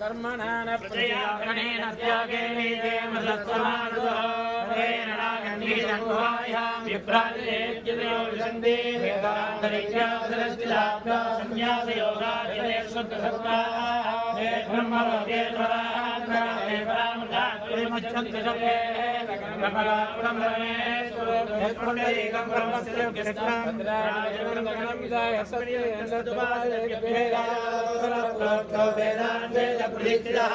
कर्मणान प्रजयागणेन त्यागेने मदत्समानदो रेण नागन्धीजन्वायां विप्राजयेद्ययो विसन्धे वेदान्तरिज्ञादरस्तिलाभ्या संन्यासयोगादिने शुद्धसत्त्वा हे ब्रह्मलोकेश्वराः हे परामृतात्मज्जन्ति सभे ब्रह्मलाकुलमरमेश्वरो पुण्डरीकं ब्रह्मस्य कृष्णं राजगणं विदाय सत्ये सद्वादयभेदा वेदान्ते प्रदीप्तिदः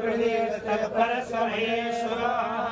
प्रदीप्तः परस्महेश्वरः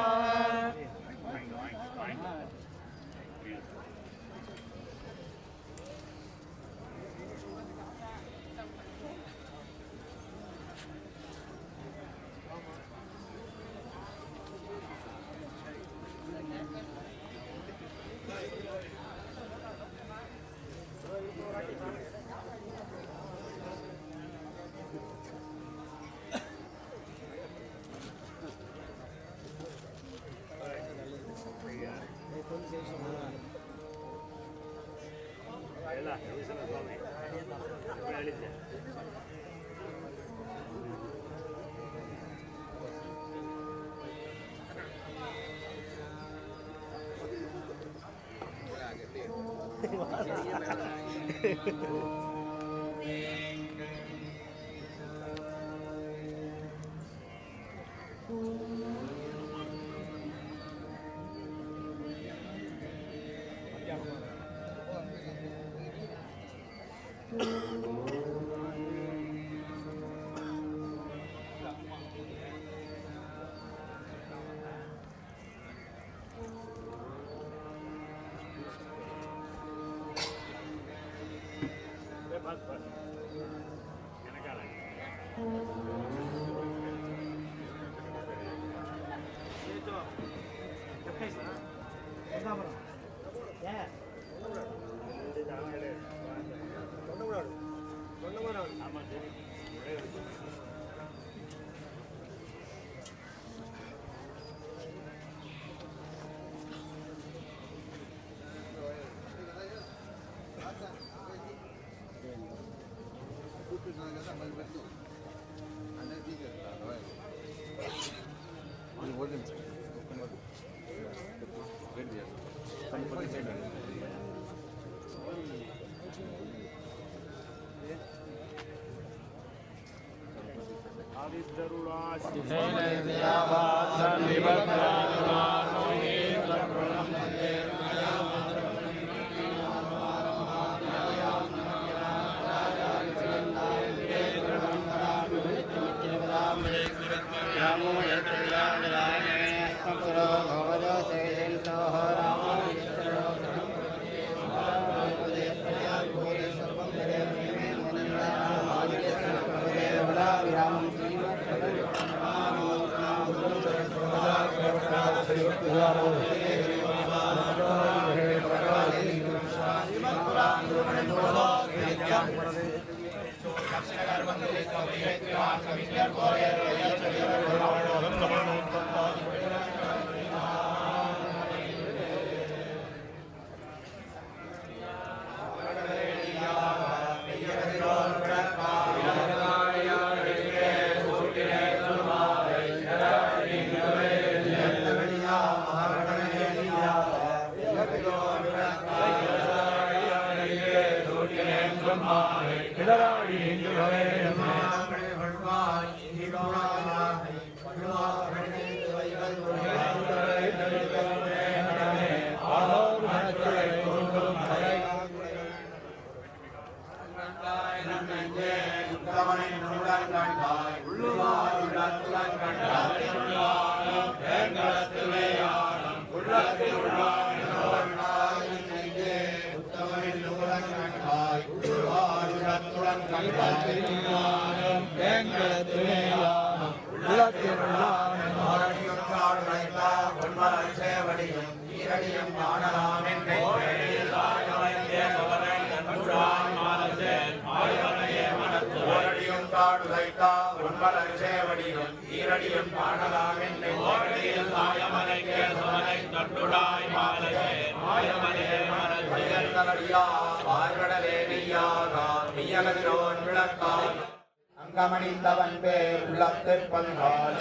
கமணிந்தவன் பேர் உள்ளத்தை பந்தாள்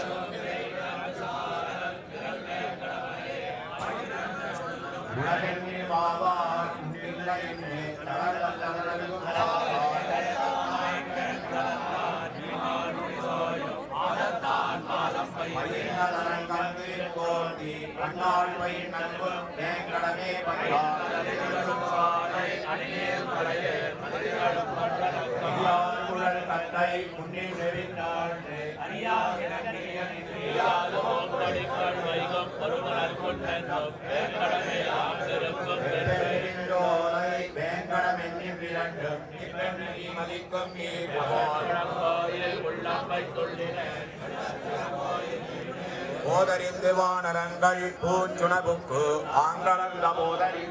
உலகெண்ணி வாவார் இல்லை என்னே தளர்வல்லவர்களும் கோட்டி கண்ணாள் பயிர் நல்கும் தேங்கடமே பந்தாள் கத்தை முன்னில் நெறிந்தாள் வேங்கடம் என்னி விரண்டும் மதிக்கும் போதறிந்து வானரங்கள் பூச்சுணவுக்கு ஆங்களந்த போதறி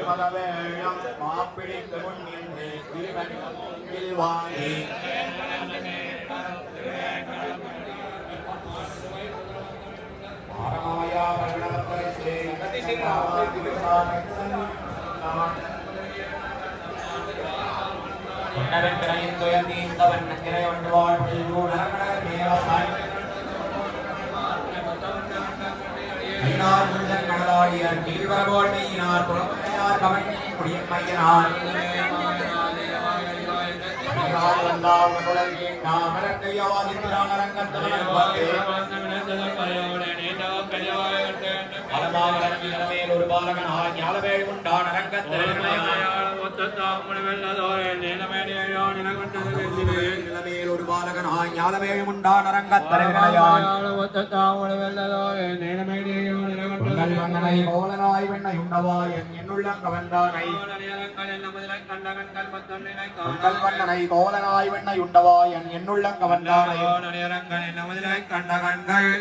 மதவேழம் மாப்பிடிக்கு முன்னின்று வாங்கி ஒரு பாலகனாய் ஞாலவேள் உண்டான ஒரு பாலகனாய் ஞாலவேள் உண்டான கோலனாய் வெண்ணை உண்டவாய் என்னுள்ள கவந்தானை கண்ணனை கோலனாய் வெண்ணை உண்டவாய் என்னுள்ள கவந்தானை கண்ட கண்கள்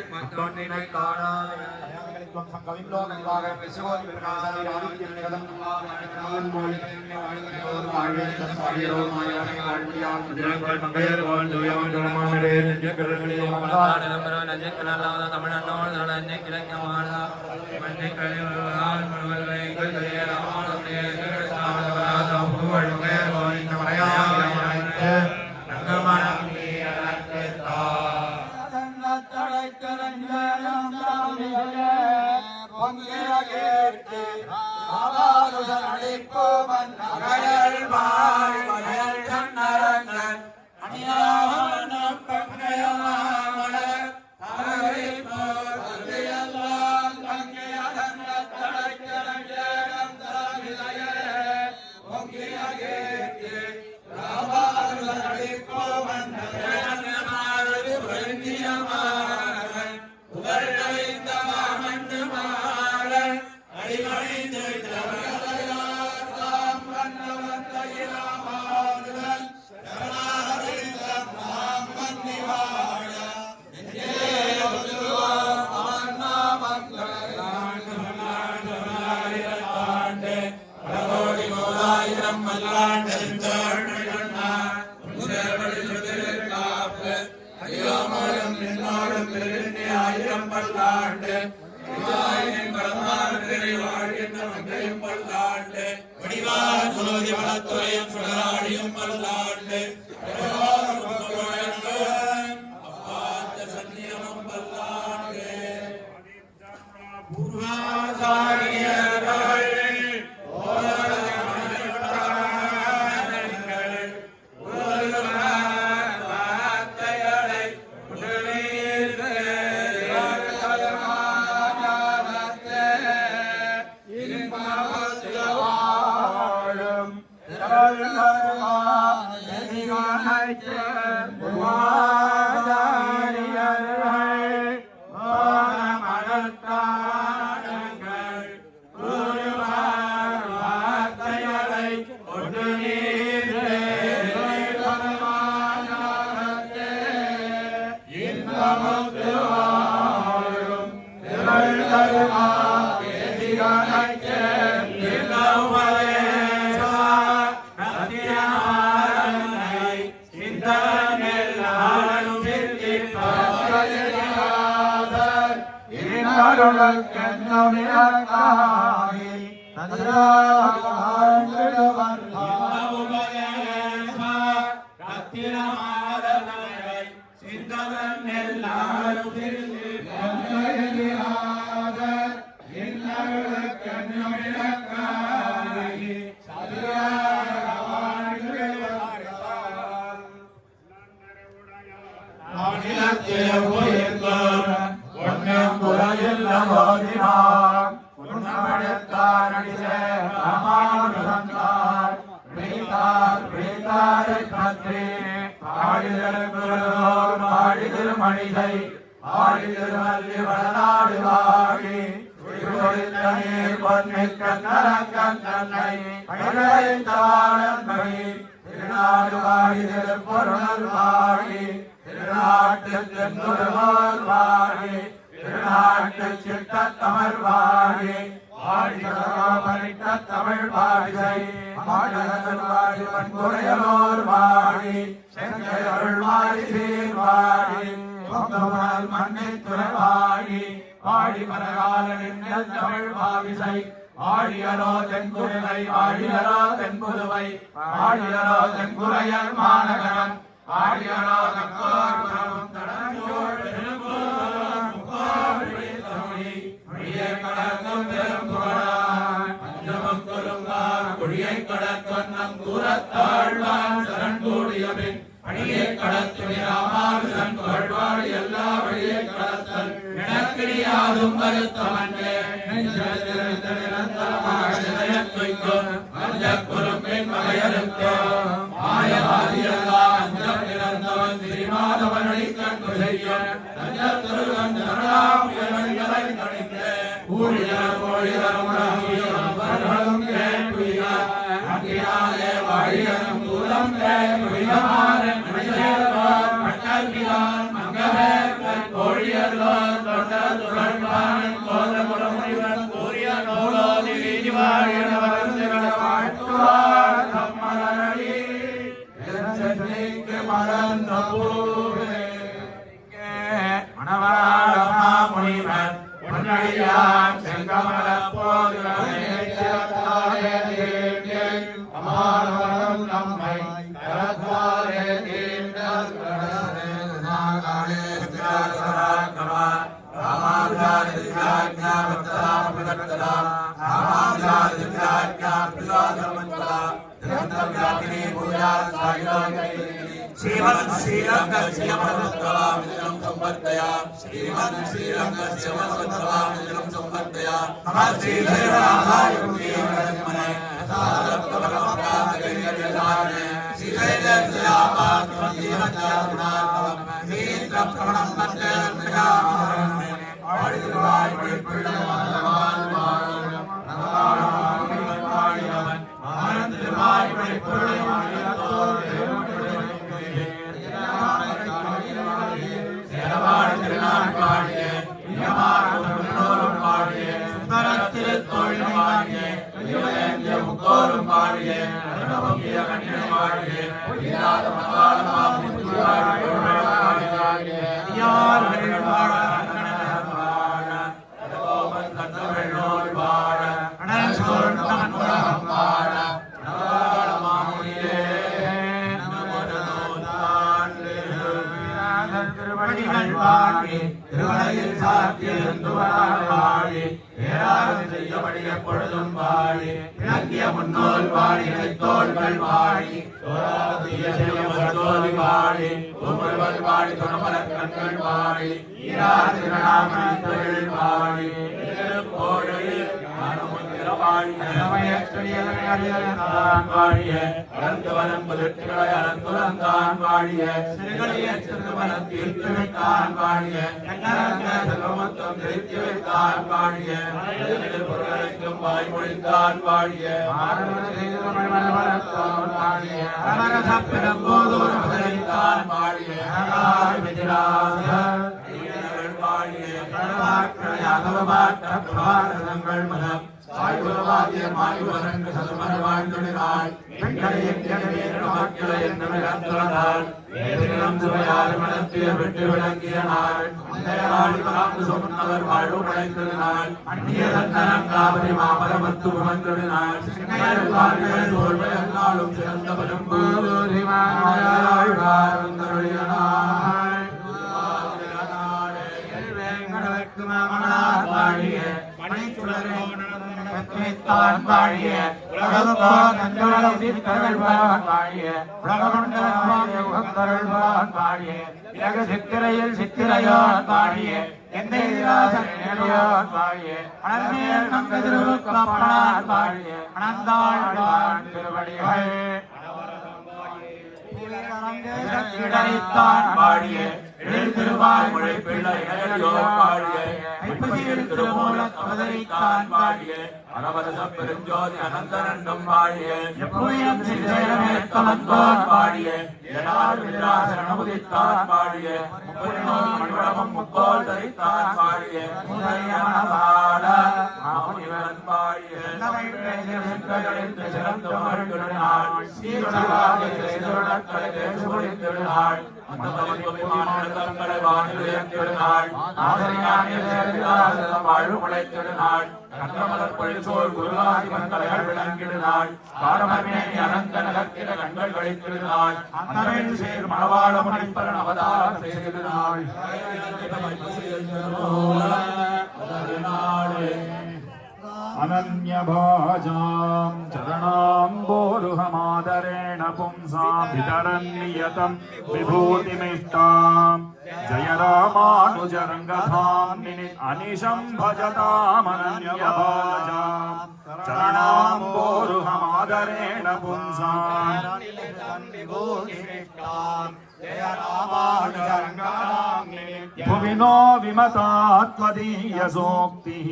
ஆய்வுலவாதியர் மாய்வுலரங்கு சதுமர் வாழ்ந்துள்ளாள் மக்களை என்னும் வேதினம் சுவையாறு மனத்திய விட்டு விளங்கிய நாள் அன்னையாடி காந்து சொன்னவர் வாழ்வு படைத்திருந்தாள் அந்நிய தன்னரங்காவரி மாமரமத்து உமந்திருந்தாள் தோல்வையல்லாலும் சிறந்த சித்திரையில் சித்திரையோன் பாடிய எந்தையாசன் பாடிய அனந்தேர் நங்கதிருப்பான் பாடிய அனந்தாழ்வான் திருவடிகள் பாடிய திருவாய்மொழி பிள்ளை பாடிய திருமூலத் அவதரித்தான் பாடிய அரவரச பெருஞ்சோதி அனந்தரண்டம் பாடிய எப்போயம் சிறுமேத்தமந்தோன் பாடிய சரணமுதித்தான் பாடிய மண்வளமும் முக்கோல் தரித்தான் பாடிய மாமுனிவன் பாடிய சிறந்த மருந்துடனாள் சீருடனாள் வாழ்வு முளைத்திடுநாள் கண்டமலர்பொழிசோர் குருவாதி மந்தலைகள் விளங்கிடுநாள் காரமர்மேனி அனந்த நகர்த்திட கண்கள் கழித்திடுநாள் அந்தமிழ் சேர் மணவாள முனைப்பரன் அவதாரம் செய்திடுநாள் अनन्यभाजां चरणाम्बोरुहमादरेण पुंसां वितरन्नियतं विभूतिमिष्टां जय रामानुजरङ्गधां अनिशं भजतामनन्यभाजां चरणाम्बोरुहमादरेण पुंसां भुविनो विमतात्वदीयसोक्तिः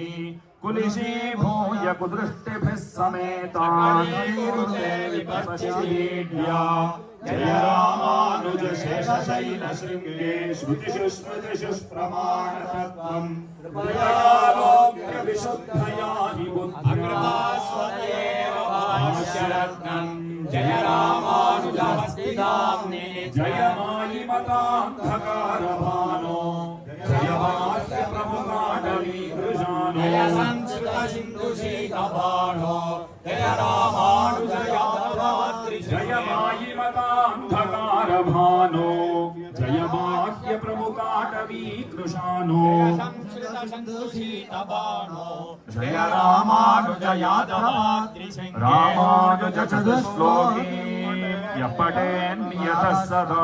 कुलिशी भूय कुदृष्टिभिः समेतान् जय रामानुज शेषशैल शृङ्गे श्रुतिषु स्मृतिषु प्रमाणतत्त्वम् विशुद्धया हि बुद्धिर्भास्वदेवभाष्यरत्नम् जय रामानुजहस्तिदाम्ने जय मायिमतान्धकारभानो जय भाष्य प्रमुखाटवीदृशानो जय संस्कृत सिन्धु शीतबाणो जय रामानुजयादवाद्रि जय मायिमतान्धकारभानो जय भाष्य प्रमुखाटवीदृशानो संस्कृत सिन्धु शीतबाणो जय रामानुजयादवाद्रि रामानुज चतुश्लोकी यपठेन्नियतः सदा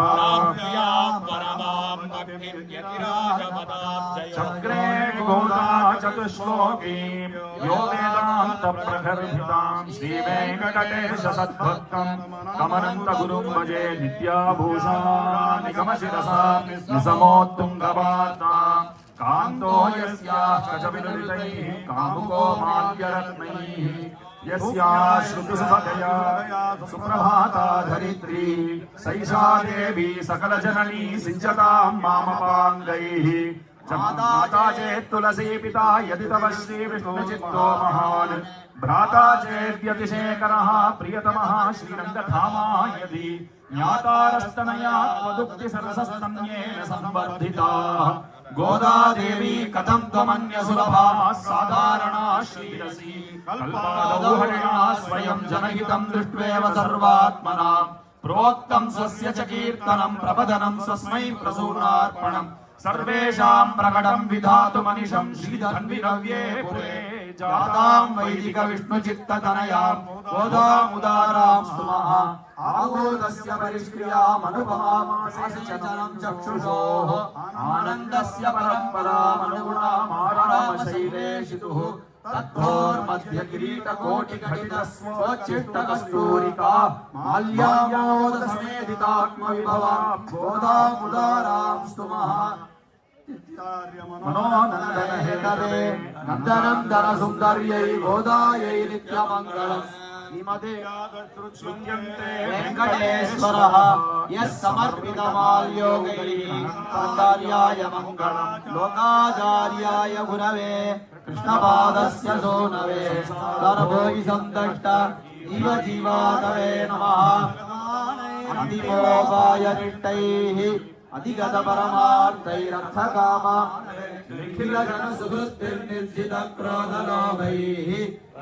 चक्रे गोदा चतुश्लोकीं यो वेदान्तप्रगर्भितां श्रीवेङ्कटेश सद्भक्तं कमनन्तगुरुं भजे नित्याभूषानिगमशिरसा निसमोत्तुङ्गवार्तां कान्तो यस्याः कचविललितैः कामुको माल्यरत्नैः यस्या श्रुतिसुभगया सुप्रभाता धरित्री सैषा देवी सकलजननी सिञ्चतां मामपाङ्गैः माता चेत् तुलसी पिता यदि तव श्रीविष्णुचित्तो महान् भ्राता चेद्यतिशेखरः प्रियतमः श्रीरङ्गधामा यदि ज्ञातारस्तनया त्वदुक्तिसरसस्तन्येन संवर्धिताः गोदा देवी कथं त्वमन्यसुलभा साधारणा श्रीरसी कल्पादौ हरिणा स्वयं जनहितं दृष्ट्वेव सर्वात्मना प्रोक्तं स्वस्य च कीर्तनं प्रबदनं स्वस्मै प्रसूनार्पणम् सर्वेषां प्रकटं विधातुमनिशं श्रीधन्विनव्ये पुरे जातां वैदिक विष्णुचित्ततनयां गोदामुदारां स्तुमः आगोदस्य परिष्क्रियामनुपमामासिचनं चक्षुषोः आनन्दस्य परम्परामनुगुणामारामशैलेशितुः तद्धोर्मध्य किरीटकोटिघटितस्वोच्छिष्टकस्तूरिका माल्यामोदसमेधितात्मविभवां गोदामुदारां स्तुमः मनोनन्दन हेतवे नन्दनन्दन सुन्दर्यै गोदायै नित्यमङ्गलम् इमते वेङ्कटेश्वरः यः समर्पितमाल्योगैः कार्याय मङ्गलम् लोकाचार्याय गुरवे कृष्णपादस्य सोनवे सर्वोहि सन्तष्ट जीव जीवातवे नमः अन्तिमोपायनिष्टैः अधिगत परमार्थैरर्थकाम निखिल जन सुहृद्भिर्निर्जित क्रोधलोभैः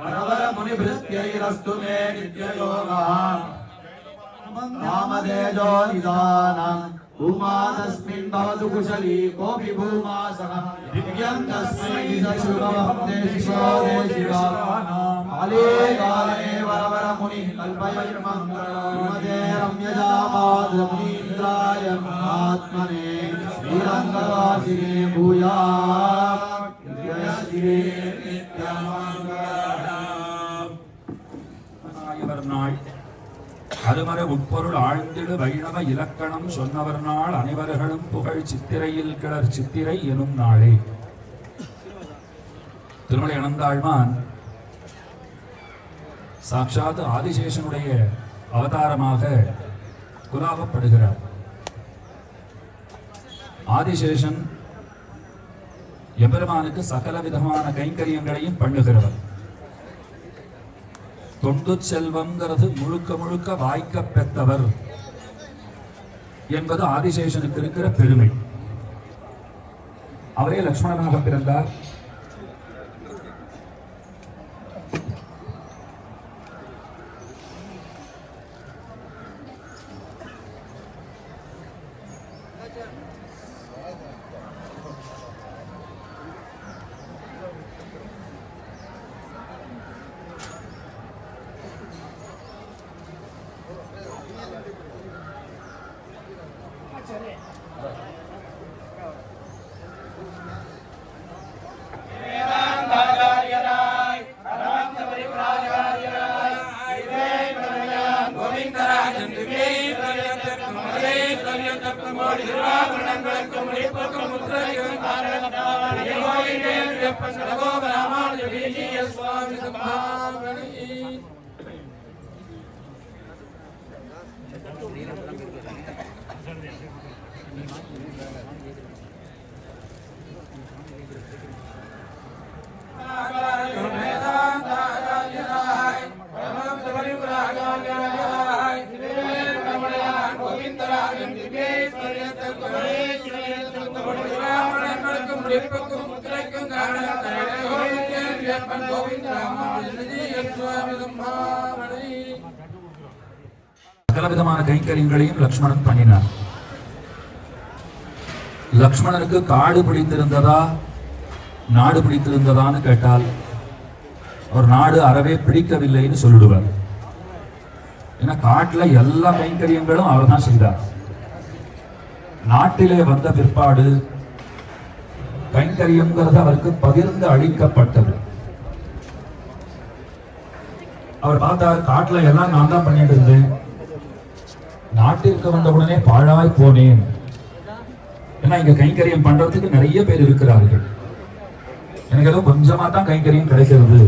परवर मुनिभृत्यैरस्तु मे नित्ययोगः नामतेजो निदानं भूमादस्मिन् भवतु कुशली कोऽपि भूमासः दिव्यं तस्मै शुभवन्देशो देशिवा काले काले वरवर मुनि कल्पयन्मङ्गलमते रम्यजामाद्रमुनीन्द्राय महात्मने श्रीरङ्गवासिने भूयात् जयश्री நித்யமங்கலம். அருமர உட்பொருள் ஆழ்ந்திடு வைணவ இலக்கணம் சொன்னவர் நாள் அனைவர்களும் புகழ் சித்திரையில் கிளர் சித்திரை எனும் நாளே. திருமலை அனந்தாழ்வான் சாட்சாத் ஆதிசேஷனுடைய அவதாரமாக குலாவப்படுகிறார். ஆதிசேஷன் எம்பெருமானுக்கு சகல விதமான கைங்கரியங்களையும் பண்ணுகிறவர். தொண்டு செல்வம்ங்கிறது முழுக்க முழுக்க வாய்க்க பெற்றவர் என்பது ஆதிசேஷனுக்கு இருக்கிற பெருமை. அவரே லட்சுமணனாக பிறந்தார். சகல விதமான கைங்கரியங்களையும் லக்ஷ்மணன் பண்ணினார். லக்ஷ்மணனுக்கு காடு பிடித்திருந்ததா நாடு பிடித்திருந்ததான்னு கேட்டால் ஒரு நாடு அறவே பிடிக்கவில்லைன்னு சொல்லிடுவார். ஏன்னா காட்டுல எல்லா கைங்கரியங்களும் அவர் தான் செய்தார். நாட்டிலே வந்த பிற்பாடு கைங்கரியம்ங்கிறது அவருக்கு பகிர்ந்து அளிக்கப்பட்டது. அவர் பார்த்தார், காட்டுல எல்லாம் நான் தான் பண்ணிட்டு இருந்தேன், நாட்டிற்கு வந்த உடனே பாழாய் போனேன். ஏன்னா இங்க கைங்கரியம் பண்றதுக்கு நிறைய பேர் இருக்கிறார்கள், எனக்கு ஏதோ கொஞ்சமா தான் கைங்கரியம் கிடைக்கிறது.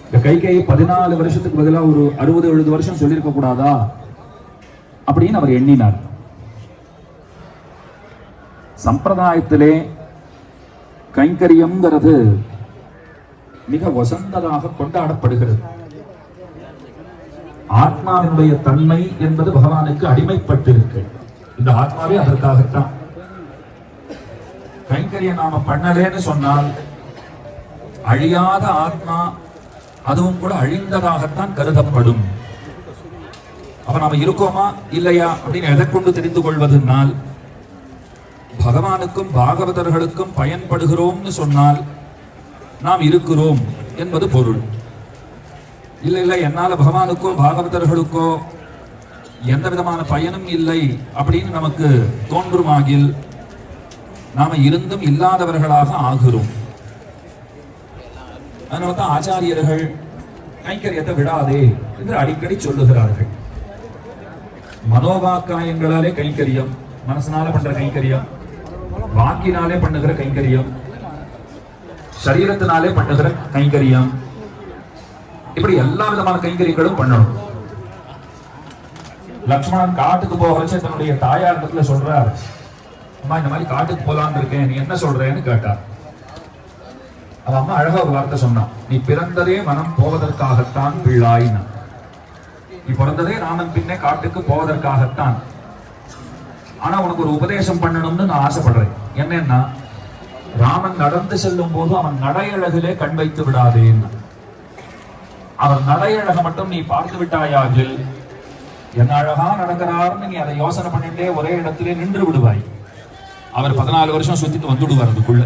இந்த கைகையை 14 வருஷத்துக்கு பதிலாக ஒரு 60-70 வருஷம் சொல்லியிருக்க கூடாதா அப்படின்னு அவர் எண்ணினார். சம்பிரதாயத்திலே கைங்கரியம்ங்கிறது மிக வசந்ததாக கொண்டாடப்படுகிறது. ஆத்மாவினுடைய தன்மை என்பது பகவானுக்கு அடிமைப்பட்டிருக்கு. இந்த ஆத்மாவே அதற்காகத்தான். கைங்கரியம் நாம பண்ணலேன்னு சொன்னால் அழியாத ஆத்மா, அதுவும் கூட அழிந்ததாகத்தான் கருதப்படும். அப்ப நாம இருக்கோமா இல்லையா அப்படின்னு எதை கொண்டு தெரிந்து கொள்வதனால், பகவானுக்கும் பாகவதர்களுக்கும் பயன்படுகிறோம்னு சொன்னால் நாம் இருக்கிறோம் என்பது பொருள். இல்லை இல்லை, என்னால பகவானுக்கோ பாகவதர்களுக்கோ எந்த விதமான பயனும் இல்லை அப்படின்னு நமக்கு தோன்றுமாகில் நாம இருந்தும் இல்லாதவர்களாக ஆகிறோம். அதனால்தான் ஆச்சாரியர்கள் கைங்கரியத்தை விடாதே என்று அடிக்கடி சொல்லுகிறார்கள். மனோவாக்காயங்களாலே கைங்கரியம், மனசனால பண்ற கைங்கரியம், வாக்கினாலே பண்ணுகிற கைங்கரியம், சரீரத்தினாலே பண்ணுகிற கைங்கரியம், இப்படி எல்லா விதமான கைங்கரியங்களும் பண்ணணும். லக்ஷ்மணன் காட்டுக்கு போகிறச்ச தன்னுடைய தாயார் இடத்துல சொல்றார், அம்மா இந்த மாதிரி காட்டுக்கு போலான்னு இருக்கேன், நீ என்ன சொல்றேன்னு கேட்டார். அவன் அம்மா அழகா ஒரு வார்த்தை சொன்னான், நீ பிறந்ததே மனம் போவதற்காகத்தான் பிள்ளாயின. நீ பிறந்ததே ராமன் பின்னே காட்டுக்கு போவதற்காகத்தான். ஆனா உனக்கு ஒரு உபதேசம் பண்ணணும்னு நான் ஆசைப்படுறேன். என்னன்னா, ராமன் நடந்து செல்லும் போது அவன் நடையழகிலே கண் வைத்து விடாதேன்னு. அவன் நடையழக மட்டும் நீ பார்த்து விட்டாயாகில் என்ன அழகா நடக்கிறார்னு நீ அதை யோசனை பண்ணிட்டே ஒரே இடத்திலே நின்று விடுவாய். அவர் 14 வருஷம் சுத்திட்டு வந்துடுவார் அதுக்குள்ள.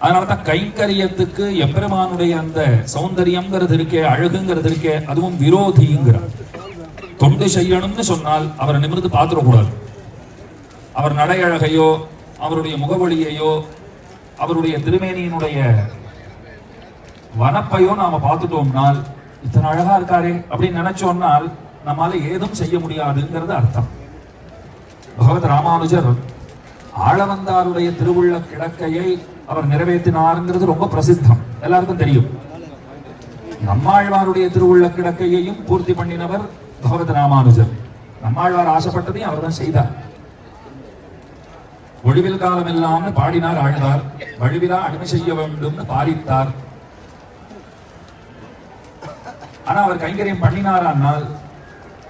அதனாலதான் கைங்கரியத்துக்கு எம்பெருமானுடைய அந்த சௌந்தரியம்ங்கிறது இருக்கே, அழகுங்கிறது இருக்கே, அதுவும் விரோதிங்கிறார். தொண்டு செய்யணும்னு சொன்னால் அவரை நிமிர்ந்து பார்த்துடக்கூடாது. அவர் நடையழகையோ அவருடைய முகவொளியையோ அவருடைய திருமேனியினுடைய வனப்பையோ நாம பார்த்துட்டோம்னால், இத்தனை அழகா இருக்காரே அப்படின்னு நினைச்சோம்னால் நம்மால ஏதும் செய்ய முடியாதுங்கிறது அர்த்தம். பகவத் ராமானுஜர் ஆளவந்தாருடைய திருவுள்ள கிடக்கையை அவர் நிறைவேற்றினாருங்கிறது ரொம்ப பிரசித்தம், எல்லாருக்கும் தெரியும். நம்மாழ்வாருடைய திருவுள்ள கிடக்கையையும் பூர்த்தி பண்ணினவர் பகவத் ராமானுஜர். நம்மாழ்வார் ஆசைப்பட்டதையும் அவர் தான் செய்தார். ஒழிவில் காலம் இல்லாமல் பாடினார் ஆழ்வார், வழிவிலா அடிமை செய்ய வேண்டும்னு பாரித்தார். ஆனா அவர் கைங்கரியம் பண்ணினாரானால்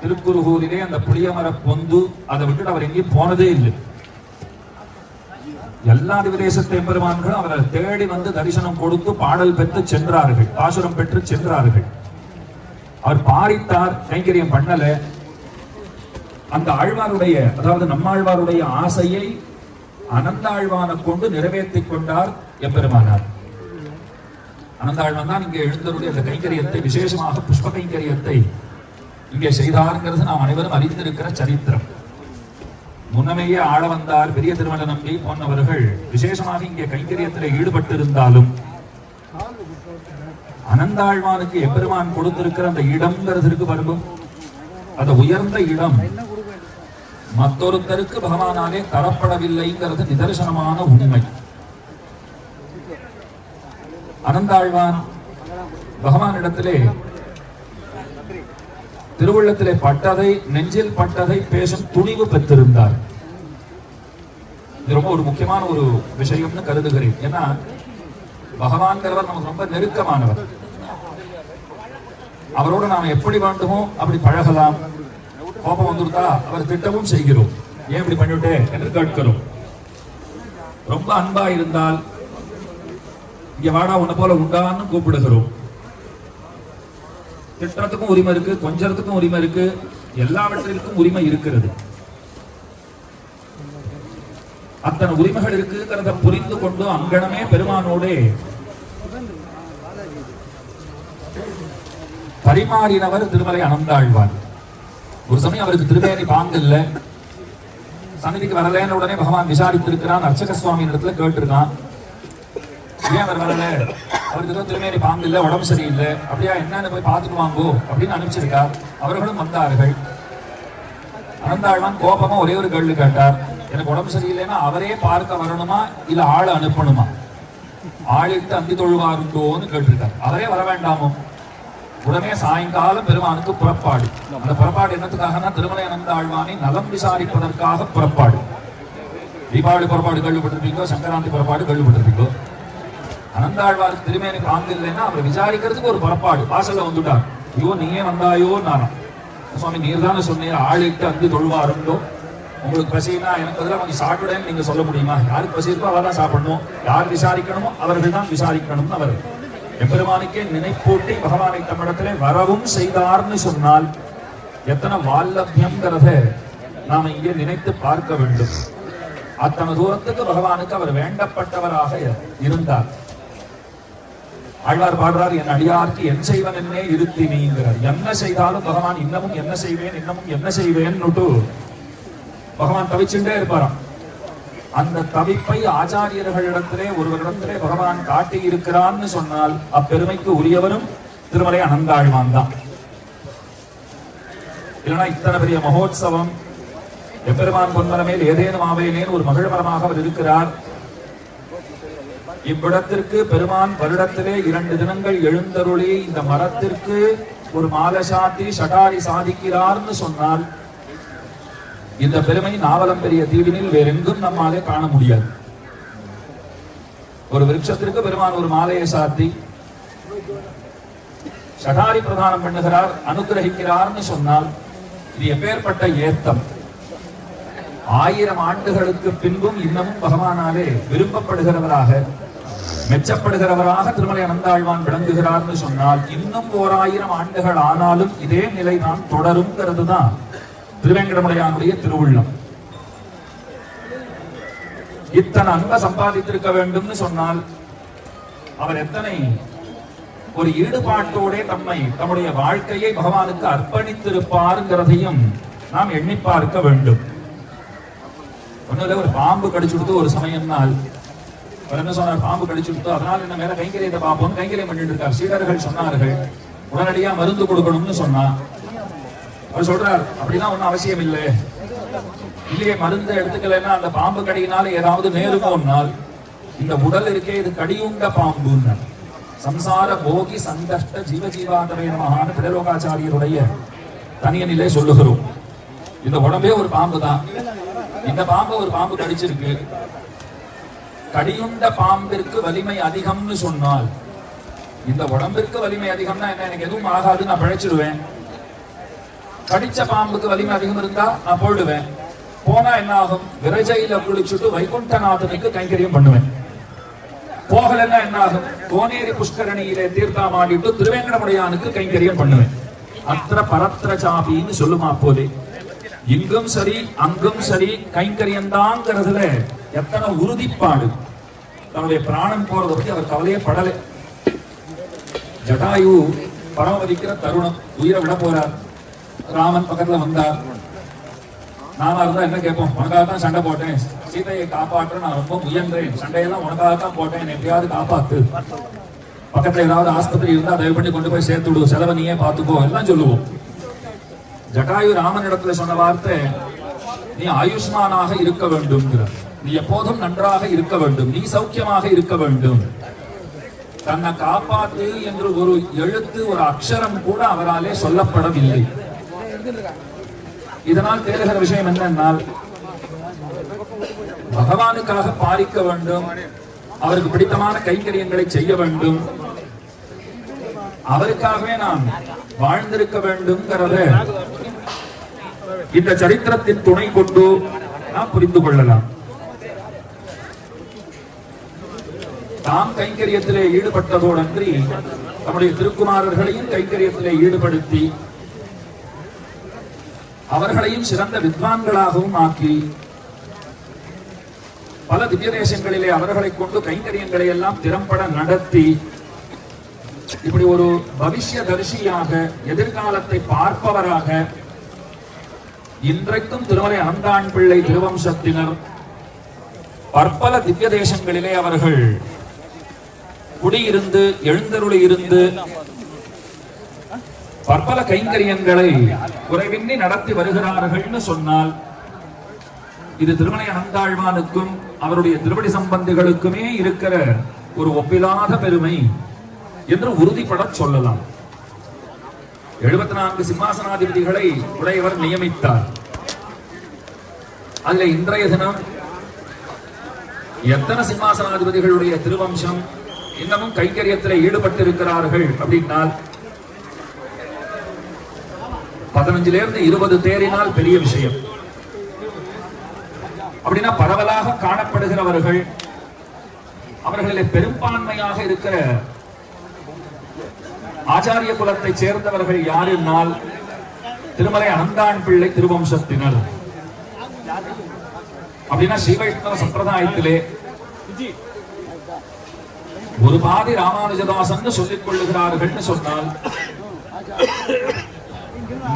திருக்குறுகூரிலே அந்த புளியமர பொந்து அதை விட்டு அவர் எங்கேயும் போனதே இல்லை. எல்லா திவதேசத்து எம்பெருமான்களும் அவரை தேடி வந்து தரிசனம் கொடுத்து பாடல் பெற்று சென்றார்கள், பாசுரம் பெற்று சென்றார்கள். அவர் பாரித்தார், கைங்கரியம் பண்ணல. அந்த ஆழ்வாருடைய, அதாவது நம்மாழ்வாருடைய ஆசையை அனந்தாழ்வானை கொண்டு நிறைவேற்றிக் கொண்டார் எம்பெருமானார். அனந்தாழ்வான் தான் இங்கே எழுந்தருடைய அந்த கைங்கரியத்தை, விசேஷமாக புஷ்ப கைங்கரியத்தை இங்கே செய்தாருங்கிறது நாம் அனைவரும் அறிந்திருக்கிற சரித்திரம். முன்னமேயே ஆள வந்தார், பெரிய திருமல நம்பி போன்றவர்கள் விசேஷமாக இங்கே கைங்கரியத்தில் ஈடுபட்டிருந்தாலும் அனந்தாழ்வானுக்கு எம்பெருமான் கொடுத்திருக்கிற அந்த இடம்ங்கிறதுக்கு வரும்போது அந்த உயர்ந்த இடம் மற்றொருத்தருக்கு பகவானாலே தரப்படவில்லைங்கிறது நிதர்சனமான உண்மை. அனந்தாழ்வான் பகவானிடத்திலே திருவுள்ளத்திலே பட்டதை, நெஞ்சில் பட்டதை பேசும் துணிவு பெற்றிருந்தார். இது ரொம்ப ஒரு முக்கியமான ஒரு விஷயம்னு கருதுகிறேன். ஏன்னா பகவான்கிறவர் நமக்கு ரொம்ப நெருக்கமானவர். அவரோட நாம எப்படி வேண்டுமோ அப்படி பழகலாம். கோபம் வந்துருத்தா அவர் திட்டமும் செய்கிறோம், ஏன் இப்படி பண்ணிவிட்டே என்று கேட்கிறோம். ரொம்ப அன்பா இருந்தால் இங்க வாடா உன்னை போல உண்டான்னு கூப்பிடுகிறோம். திட்டத்துக்கும் உரிமை இருக்கு, கொஞ்சத்துக்கும் உரிமை இருக்கு, எல்லாவற்றிற்கும் உரிமை இருக்கிறது. அத்தனை உரிமைகள் இருக்குங்கிறத புரிந்து கொண்டு அங்கனமே பெருமானோடு பரிமாறினவர் திருமலை அனந்தாழ்வார். ஒரு சமயம் அவருக்கு திருவேணி பாங்கு இல்ல, சன்னிதிக்கு வரலன்னு உடனே பகவான் விசாரித்திருக்கிறான். அர்ச்சக சுவாமி இடத்துல கேட்டிருக்கான், ஏன் அவர் வரல, அவருக்கு ஏதோ திருமேனி பாங்கு இல்ல, உடம்பு சரியில்லை, அப்படியா என்னன்னு போய் பார்த்துட்டு வாங்கோ அப்படின்னு அனுப்பிச்சிருக்கார். அவர்களும் வந்தார்கள். அனந்தாழ்வான் கோபமா ஒரே ஒரு கேள்வி கேட்டார், எனக்கு உடம்பு சரியில்லைன்னா அவரே பார்க்க வரணுமா இல்ல ஆளை அனுப்பணுமா? ஆளிட்டு அந்தி தொழுவாருண்டோன்னு கேட்டிருக்கார். அவரே வர வேண்டாமோ? உடனே சாயங்காலம் பெருமானுக்கு புறப்பாடு. அந்த புறப்பாடு என்னத்துக்காகனா திருமலை அனந்தாழ்வானை நலம் விசாரிப்பதற்காக புறப்பாடு. தீபாவளி புறப்பாடு கேள்விப்பட்டிருப்பீங்கோ, சங்கராந்தி புறப்பாடு கேள்விப்பட்டிருப்பீங்கோ. அனந்தாழ்வாருக்கு திருமேனி பாங்கு இல்லைன்னா அவர் விசாரிக்கிறதுக்கு ஒரு புறப்பாடு. வாசல்ல வந்துட்டார், ஐயோ நீயே வந்தாயோ நானா? சுவாமி நீர் தானே சொன்னீர் ஆளிட்டு அந்தி தொழுவாருண்டோ, உங்களுக்கு பசினா எனக்கு பதிலாக கொஞ்சம் சாப்பிடுன்னு நீங்க சொல்ல முடியுமா? யாருக்கு பசி இருக்கோ அவர் தான் சாப்பிடணும், யார் விசாரிக்கணுமோ அவர்கள் தான் விசாரிக்கணும்னு அவர் எம்பெருமானுக்கே நினைப்பூட்டி பகவானை தம்மிடத்திலே வரவும் செய்தார்னு சொன்னால் எத்தனை வால்லபியம்ங்கிறத நாம இங்கே நினைத்து பார்க்க வேண்டும். அத்தனை தூரத்துக்கு பகவானுக்கு அவர் வேண்டப்பட்டவராக இருந்தார். ஆழ்வார் பாடுறார், என் அடியார்க்கு என் செய்வன் என்னே இருத்தி நீங்கிறார். என்ன செய்தாலும் பகவான் இன்னமும் என்ன செய்வேன், இன்னமும் என்ன செய்வேன்னுட்டு பகவான் தவிச்சுட்டே இருப்பாராம். அந்த தவிப்பை ஆச்சாரியர்களிடத்திலே ஒருவரிடத்திலே பகவான் காட்டி இருக்கிறான்னு சொன்னால் அப்பெருமைக்கு உரியவரும் திருமலை அனந்தாழ்வான் தான். இல்லைன்னா இத்தனை பெரிய மகோத்சவம், எம்பெருமான் பொன்மரமேல் ஏதேனும் ஆவேனேன் ஒரு மகிழ்மரமாக அவர் இருக்கிறார். இவ்விடத்திற்கு பெருமான் வருடத்திலே 2 தினங்கள் எழுந்தருளி இந்த மரத்திற்கு ஒரு மாலை சாத்தி சடாரி சாதிக்கிறார்னு சொன்னால் இந்த பெருமை நாவலம் பெரிய தீவினில் வேறெங்கும் நம்மாலே காண முடியாது. ஒரு விருட்சத்திற்கு பெருமான் ஒரு மாலையை சாத்தி சடாரி பிரதானம் பண்ணுகிறார், அனுகிரகிக்கிறார்னு சொன்னால் இது எப்பேற்பட்ட ஏத்தம். 1000 ஆண்டுகளுக்கு பின்பும் இன்னமும் பகவானாலே விரும்பப்படுகிறவராக மெச்சப்படுகிறவராக திருமலை அனந்தாழ்வான் விளங்குகிறார்னு சொன்னால் இன்னும் 1000 ஆண்டுகள் ஆனாலும் இதே நிலைதான் தொடரும்ங்கிறது தான் திருவேங்கடமுடையானுடைய திருவுள்ளம். இத்தனை அன்பை சம்பாதித்திருக்க வேண்டும்னு சொன்னால் அவர் எத்தனை ஒரு ஈடுபாட்டோட தம்முடைய வாழ்க்கையை பகவானுக்கு அர்ப்பணித்திருப்பாருங்கிறதையும் நாம் எண்ணி பார்க்க வேண்டும். ஒன்னும் ஒரு பாம்பு கடிச்சுடுத்து ஒரு சமயம்னால் என்ன சொன்னார், பாம்பு கடிச்சுடுத்து அதனால என்ன மேல கைங்கரியத்தை பார்ப்போம் கைங்கரியம் பண்ணிட்டு இருக்கார். சீடர்கள் சொன்னார்கள் உடனடியா மருந்து கொடுக்கணும்னு சொன்னா அவர் சொல்றார் அப்படிலாம் ஒன்னும் அவசியம் இல்லை. இல்லையே மருந்து எடுத்துக்கலன்னா அந்த பாம்பு கடியினால ஏதாவது நேருமோன்னால் இந்த உடல் இருக்கே இது கடியுண்ட பாம்புன்னு சம்சார போகி சங்கஷ்ட ஜீவஜீவாதரே நமஹான்னு பிடலோகாச்சாரியருடைய தனியனிலே சொல்லுகிறோம். இந்த உடம்பே ஒரு பாம்பு தான். இந்த பாம்பு ஒரு பாம்பு கடிச்சிருக்கு. கடியுண்ட பாம்பிற்கு வலிமை அதிகம்னு சொன்னால் இந்த உடம்பிற்கு வலிமை அதிகம்னா என்ன, எனக்கு எதுவும் ஆகாது, நான் பிழைச்சிடுவேன். கடிச்ச பாம்புக்கு வலிமை அதிகம் இருந்தா நான் போயிடுவேன். போனா என்ன ஆகும், விரஜையில குளிச்சுட்டு வைகுண்டநாதனுக்கு கைங்கரியம் பண்ணுவேன். போகலன்னா என்ன ஆகும், கோனேரி புஷ்கரணியிலே தீர்த்தாமாடிட்டு திருவேங்கடமுடையானுக்கு கைங்கரியம் பண்ணுவேன். அத்திர பரத்திர சாபின்னு சொல்லுமா போதே இங்கும் சரி அங்கும் சரி கைங்கரியந்தாங்கிறதுல எத்தனை உறுதிப்பாடு. தன்னுடைய பிராணம் போறதை பத்தி அவர் கவலையே படலை. ஜடாயு பரமதிக்கிற தருணம், உயிரை விட போறார். ராமன் பக்கத்துல வந்தார். நாம இருந்தா என்ன கேட்போம், உனக்காக தான் சண்டை போட்டேன், சீதையை காப்பாற்ற நான் ரொம்ப முயன்றேன், சண்டையெல்லாம் உனக்காக தான் போட்டேன், எப்படியாவது காப்பாத்து, பக்கத்துல ஏதாவது ஆஸ்பத்திரி இருந்தா தயவு பண்ணி கொண்டு போய் சேர்த்து விடுவோம், செலவை நீயே பார்த்துக்கோ எல்லாம் சொல்லுவோம். ஜடாயு ராமன் இடத்துல சொன்ன வார்த்தை, நீ ஆயுஷ்மானாக இருக்க வேண்டும், நீ எப்போதும் நன்றாக இருக்க வேண்டும், நீ சௌக்கியமாக இருக்க வேண்டும். தன்னை காப்பாத்து என்று ஒரு எழுத்து ஒரு அக்ஷரம் கூட அவராலே சொல்லப்படவில்லை. இதனால் தெரிகிற விஷயம் என்னென்னால் பகவானுக்காக பாரிக்க வேண்டும், அவருக்கு பிடித்தமான கைங்கரியங்களை செய்ய வேண்டும், அவருக்காகவே நாம் வாழ்ந்திருக்க வேண்டும்ங்கிறத இந்த சரித்திரத்தின் துணை கொண்டு நாம் புரிந்து கொள்ளலாம். தாம் கைங்கரியத்திலே ஈடுபட்டதோடன்றி நம்முடைய திருக்குமாரர்களையும் கைங்கரியத்திலே ஈடுபடுத்தி அவர்களையும் சிறந்த வித்வான்களாகவும் ஆக்கி பல திவ்ய தேசங்களிலே அவர்களை கொண்டு கைங்கரியங்களை எல்லாம் திறம்பட நடத்தி இப்படி ஒரு பவிஷ்ய தரிசியாக எதிர்காலத்தை பார்ப்பவராக இன்றைக்கும் திருமலை அனந்தான் பிள்ளை திருவம்சத்தினர் பற்பல திவ்ய தேசங்களிலே அவர்கள் குடியிருந்து எழுந்தருளி இருந்து பற்பல கைங்கரியங்களை குறைவின்றி நடத்தி வருகிறார்கள்னு சொன்னால் இது திருமலை அனந்தாழ்வானுக்கும் அவருடைய திருவடி சம்பந்திகளுக்குமே இருக்கிற ஒரு ஒப்பிலாத பெருமை என்று உறுதிப்பட சொல்லலாம். 74 சிம்மாசனாதிபதிகளை உடையவர் நியமித்தார். அதுல இன்றைய தினம் எத்தனை சிம்மாசனாதிபதிகளுடைய திருவம்சம் இன்னமும் கைங்கரியத்தில் ஈடுபட்டிருக்கிறார்கள் அப்படின்னால் 15 20 தேறினால் பெரிய விஷயம். அப்படின்னா பரவலாக காணப்படுகிறவர்கள் அவர்களிலே பெரும்பான்மையாக இருக்கிற ஆச்சாரிய குலத்தை சேர்ந்தவர்கள் யாருன்னால் திருமலை அனந்தான் பிள்ளை திருவம்சத்தினர். அப்படின்னா ஸ்ரீ வைஷ்ணவ சம்பிரதாயத்திலே ஒரு பாதி ராமானுஜதாசன் சொல்லிக் கொள்ளுகிறார்கள் சொன்னால்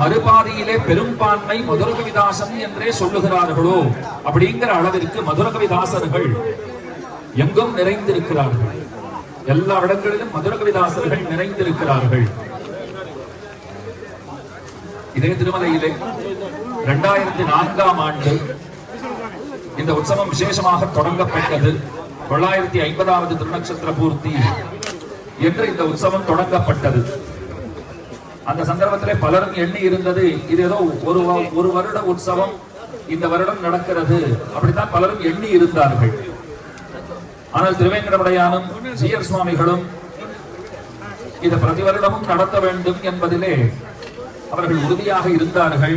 மறுபாதியிலே பெரும்பான்மை மதுரகவிதாசன் என்றே சொல்லுகிறார்களோ அப்படிங்கிற அளவிற்கு மதுரகவிதாசர்கள் எங்கும் நிறைந்திருக்கிறார்கள். எல்லா இடங்களிலும் மதுரகவிதாசர்கள் நிறைந்திருக்கிறார்கள். இதே திருமலையிலே 2004ஆம் ஆண்டு இந்த உற்சவம் விசேஷமாக தொடங்கப்பட்டது. 950வது திருநட்சத்திர பூர்த்தி என்று இந்த உற்சவம் தொடங்கப்பட்டது. அந்த சந்தர்ப்பத்திலே பலரும் எண்ணி இருந்தது, இது ஏதோ ஒரு வருட உற்சவம் இந்த வருடம் நடக்கிறது, அப்படித்தான் பலரும் எண்ணி இருந்தார்கள். ஆனால் திருவேங்கடமுடையானும் ஜீயர் சுவாமிகளும் இதை பிரதி வருடமும் நடத்த வேண்டும் என்பதிலே அவர்கள் உறுதியாக இருந்தார்கள்.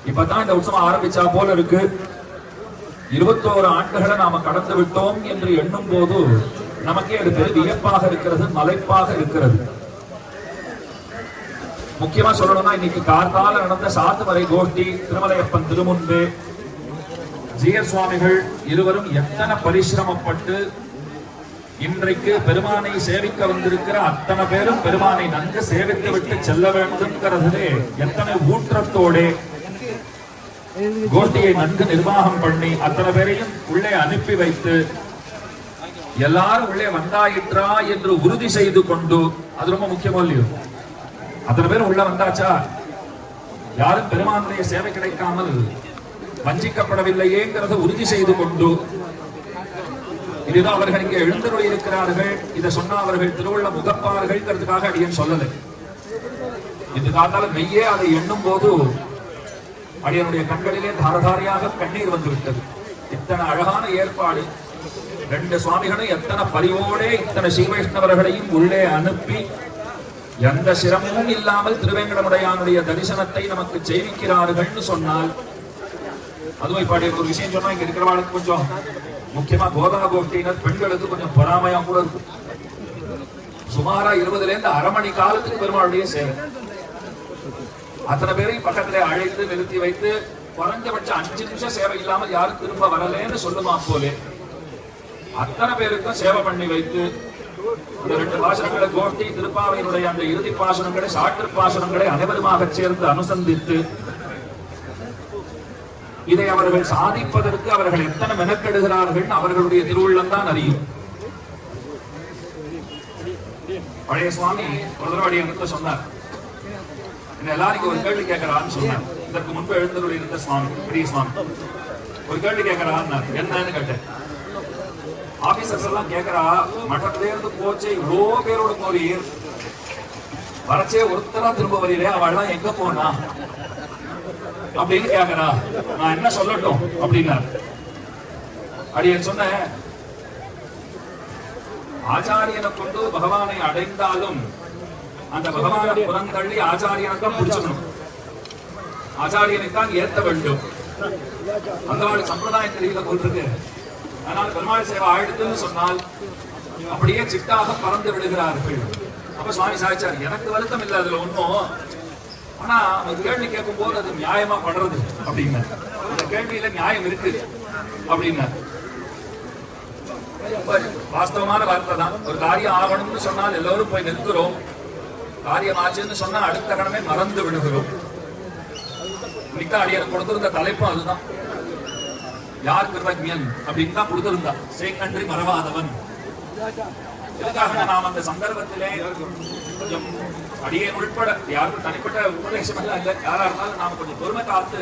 இப்பதான் இந்த உற்சவம் ஆரம்பிச்சா போல இருக்கு. 21 ஆண்டுகளை நாம கடந்து விட்டோம் என்று எண்ணும் போது நமக்கே அது பெரும் வியப்பாக இருக்கிறது, மலைப்பாக இருக்கிறது. முக்கியமா சொல்லணும்னா இன்னைக்கு கார்கால நடந்த சாத்துமறை கோஷ்டி திருமலையப்பன் திருமுன்பே ஜீயர் சுவாமிகள் இருவரும் எத்தனை பரிசிரமப்பட்டு இன்றைக்கு பெருமானை சேவிக்க வந்திருக்கிற அத்தனை பேரும் பெருமானை நன்கு சேவித்து விட்டு செல்ல வேண்டும்ங்கிறதுலே எத்தனை ஊற்றத்தோட கோஷ்டியை நன்கு நிர்வாகம் பண்ணி அத்தனை பேரையும் உள்ளே அனுப்பி வைத்து எல்லாரும் உள்ளே வந்தாயிற்றா என்று உறுதி செய்து கொண்டு, அது ரொம்ப முக்கியமோ இல்லையோ, அத்தனை பேரும் உள்ள வந்தாச்சா, யாரும் பெருமானுடைய சேவை கிடைக்காமல் வஞ்சிக்கப்படவில்லையேங்கிறத உறுதி செய்து கொண்டு, இதுதான் அவர்கள் இங்கே எழுந்தருளி இருக்கிறார்கள், இதை சொன்னா அவர்கள் திருவுள்ள முகப்பார்கள்ங்கிறதுக்காக அடியேன் சொல்லலை. இது காத்தாலும் மெய்யே அதை எண்ணும் போது அடியனுடைய கண்களிலே தாரதாரியாக கண்ணீர் வந்துவிட்டது. இத்தனை அழகான ஏற்பாடு, 2 சுவாமிகளும் எத்தனை பரிவோடே இத்தனை ஸ்ரீவைஷ்ணவர்களையும் உள்ளே அனுப்பி எந்த சிரமமும் இல்லாமல் திருவேங்கடமுடையானுடைய தரிசனத்தை நமக்கு செய்விக்கிறார்கள்னு சொன்னால், அதுவும் இப்ப ஒரு விஷயம் சொன்னா இங்க இருக்கிறவாளுக்கு கொஞ்சம் முக்கியமா கோதா கோஷ்டியினர் பெண்களுக்கு கொஞ்சம் பொறாமையா கூட இருக்கும். சுமாரா 20ல இருந்து அரை மணி காலத்துக்கு பெருமாளுடைய சேவை, அத்தனை பேரையும் பக்கத்திலே அழைத்து நிறுத்தி வைத்து குறைஞ்சபட்சம் 5 நிமிஷம் சேவை இல்லாமல் யாரும் திரும்ப வரலன்னு சொல்லுமா போலே அத்தனை பேருக்கும் சேவை பண்ணி வைத்து இந்த 2 பாசனங்களை கோஷ்டி திருப்பாவையினுடைய அந்த இறுதி பாசனங்களை சாற்று பாசனங்களை அனைவருமாக சேர்ந்து அனுசந்தித்து இதை அவர்கள் சாதிப்பதற்கு அவர்கள் எத்தனை மெனக்கெடுகிறார்கள் அவர்களுடைய திருவுள்ளம் தான் அறியும். பழைய சுவாமி முதல்வாடி எனக்கு சொன்னார், எல்லாரும் ஒரு கேள்வி கேட்கிறான்னு சொன்னார். இதற்கு முன்பு எழுந்தருளி இருந்த சுவாமி பெரிய சுவாமி ஒரு கேள்வி கேட்கிறான்னு, என்னன்னு கேட்டேன். ஆபீசர்ஸ் எல்லாம் கேட்கிறா, மட்டத்திலே இருந்து போச்சே இவ்வளோ பேரோட போறீர், வரச்சே ஒருத்தரா திரும்ப வரீரே, அவள்லாம் எங்க போனா அப்படின்னு கேட்கிறா. நான் என்ன சொல்லட்டும் அப்படின்னார். அடியேன் சொன்னேன், ஆச்சாரியனை கொண்டு பகவானை அடைந்தாலும் அந்த பகவானை புறந்தள்ளி ஆச்சாரியனைத்தான் பிடிச்சிடணும், ஆச்சாரியனைத்தான் ஏற்ற வேண்டும். அந்த சம்பிரதாயம் தெரியல போட்டிருக்கு. அதனால் பெருமாள் சேவை ஆயிடுதுன்னு சொன்னால் அப்படியே சிட்டாக பறந்து விடுகிறார்கள். அப்ப சுவாமி சாய்ச்சார், எனக்கு வருத்தம் இல்லை அதுல ஒன்றும், ஆனா அந்த கேள்வி கேட்கும் போது அது நியாயமா படுறது அப்படின்னா, அந்த கேள்வியில நியாயம் இருக்கு அப்படின்னா. வாஸ்தவமான வார்த்தை தான். ஒரு காரியம் ஆகணும்னு சொன்னால் எல்லோரும் போய் நிற்கிறோம், காரியம் ஆச்சுன்னு சொன்னா அடுத்த கணமே மறந்து விடுகிறோம். இன்னைக்கு அடியனை கொடுத்திருந்த தலைப்பும் அதுதான், யார் கிருதஜ்ஞன் அப்படின்னு தான் கொடுத்திருந்தா, சேக்கன்றி மறவாதவன். இதுக்காக நாம் அந்த சந்தர்ப்பத்திலே கொஞ்சம் அடியேன் உட்பட யாருக்கும் தனிப்பட்ட உபதேசம் எல்லாம் இல்லை, யாரா இருந்தாலும் நாம கொஞ்சம் பொறுமை காத்து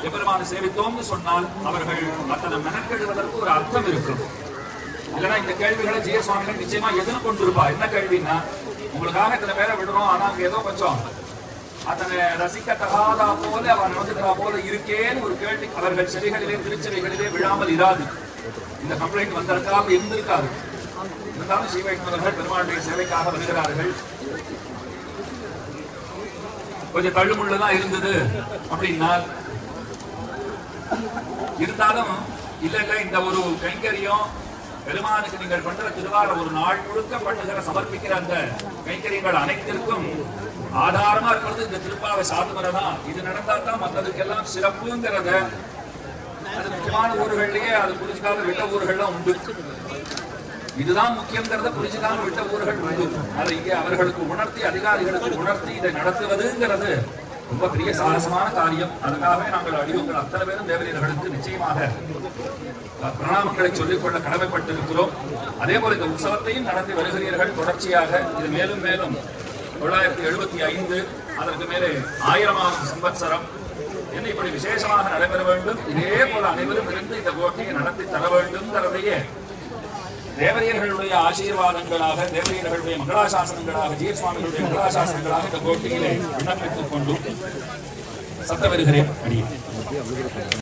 எபெருமானை சேவித்தோம்னு சொன்னால் அவர்கள் அத்தனை மெனக்கெடுவதற்கு ஒரு அர்த்தம் இருக்கும். இல்லைன்னா இந்த கேள்விகளை ஜீய சுவாமிகள் நிச்சயமா எதுன்னு கொண்டிருப்பா. என்ன கேள்வின்னா, உங்களுக்காக இத்தனை பேரை விடுறோம், ஆனா அங்க ஏதோ கொஞ்சம் அதனை ரசிக்கத்தகாதா போல அவன் நடந்துக்கிறா போல இருக்கேன்னு ஒரு கேள்வி அவர்கள் செவிகளிலே திருச்செவிகளிலே விழாமல் இராது. இந்த கம்ப்ளைண்ட் வந்திருக்காம இருந்திருக்காது. இருந்தாலும் ஸ்ரீவைஷ்ணவர்கள் பெருமாளுடைய சேவைக்காக வருகிறார்கள். கொஞ்சம் தள்ளுமுள்ளதான் இருந்தது அப்படின்னா, இருந்தாலும் இல்ல இல்ல இந்த ஒரு கைங்கரியம் பெருமானுக்கு நீங்கள் பண்ற திருவார ஒரு நாள் முழுக்க பண்ணுகிற சமர்ப்பிக்கிற அந்த கைங்கரியங்கள் அனைத்திற்கும் ஆதாரமா இருக்கிறது இந்த திருப்பாவை சாத்துமரை தான். இது நடந்தா தான் மற்றதுக்கெல்லாம் சிறப்புங்கிறத அது முக்கியமான ஊர்கள்லயே அது புரிஞ்சுக்காத விட்ட ஊர்கள்லாம் உண்டு. இதுதான் முக்கியங்கிறத புரிஞ்சுக்காம விட்ட ஊர்கள் உண்டு. அதை இங்கே அவர்களுக்கு உணர்த்தி, அதிகாரிகளுக்கு உணர்த்தி இதை நடத்துவதுங்கிறது ரொம்ப பெரிய சாகசமான காரியம். அதுக்காகவே நாங்கள் அடியோங்கள் அத்தனை பேரும் தேவரீர்களுக்கு நிச்சயமாக பிரணாமங்களை சொல்லிக்கொள்ள கடமைப்பட்டிருக்கிறோம். அதே போல இந்த உற்சவத்தையும் நடத்தி வருகிறீர்கள் தொடர்ச்சியாக. இது மேலும் மேலும் 975 அதற்கு மேலே 1000ஆம் சம்பத்சரம் என்ன இப்படி விசேஷமாக நடைபெற வேண்டும். இதே போல அனைவரும் இருந்து இந்த கோஷ்டியை நடத்தி தர வேண்டும். தேவரியர்களுடைய ஆசீர்வாதங்களாக, தேவரியர்களுடைய மங்களாசாசனங்களாக, ஜீர் சுவாமிகளுடைய மங்களாசாசனங்களாக இந்த கோஷ்டியிலே விண்ணப்பித்துக் கொண்டு சத்த வருகிறேன்.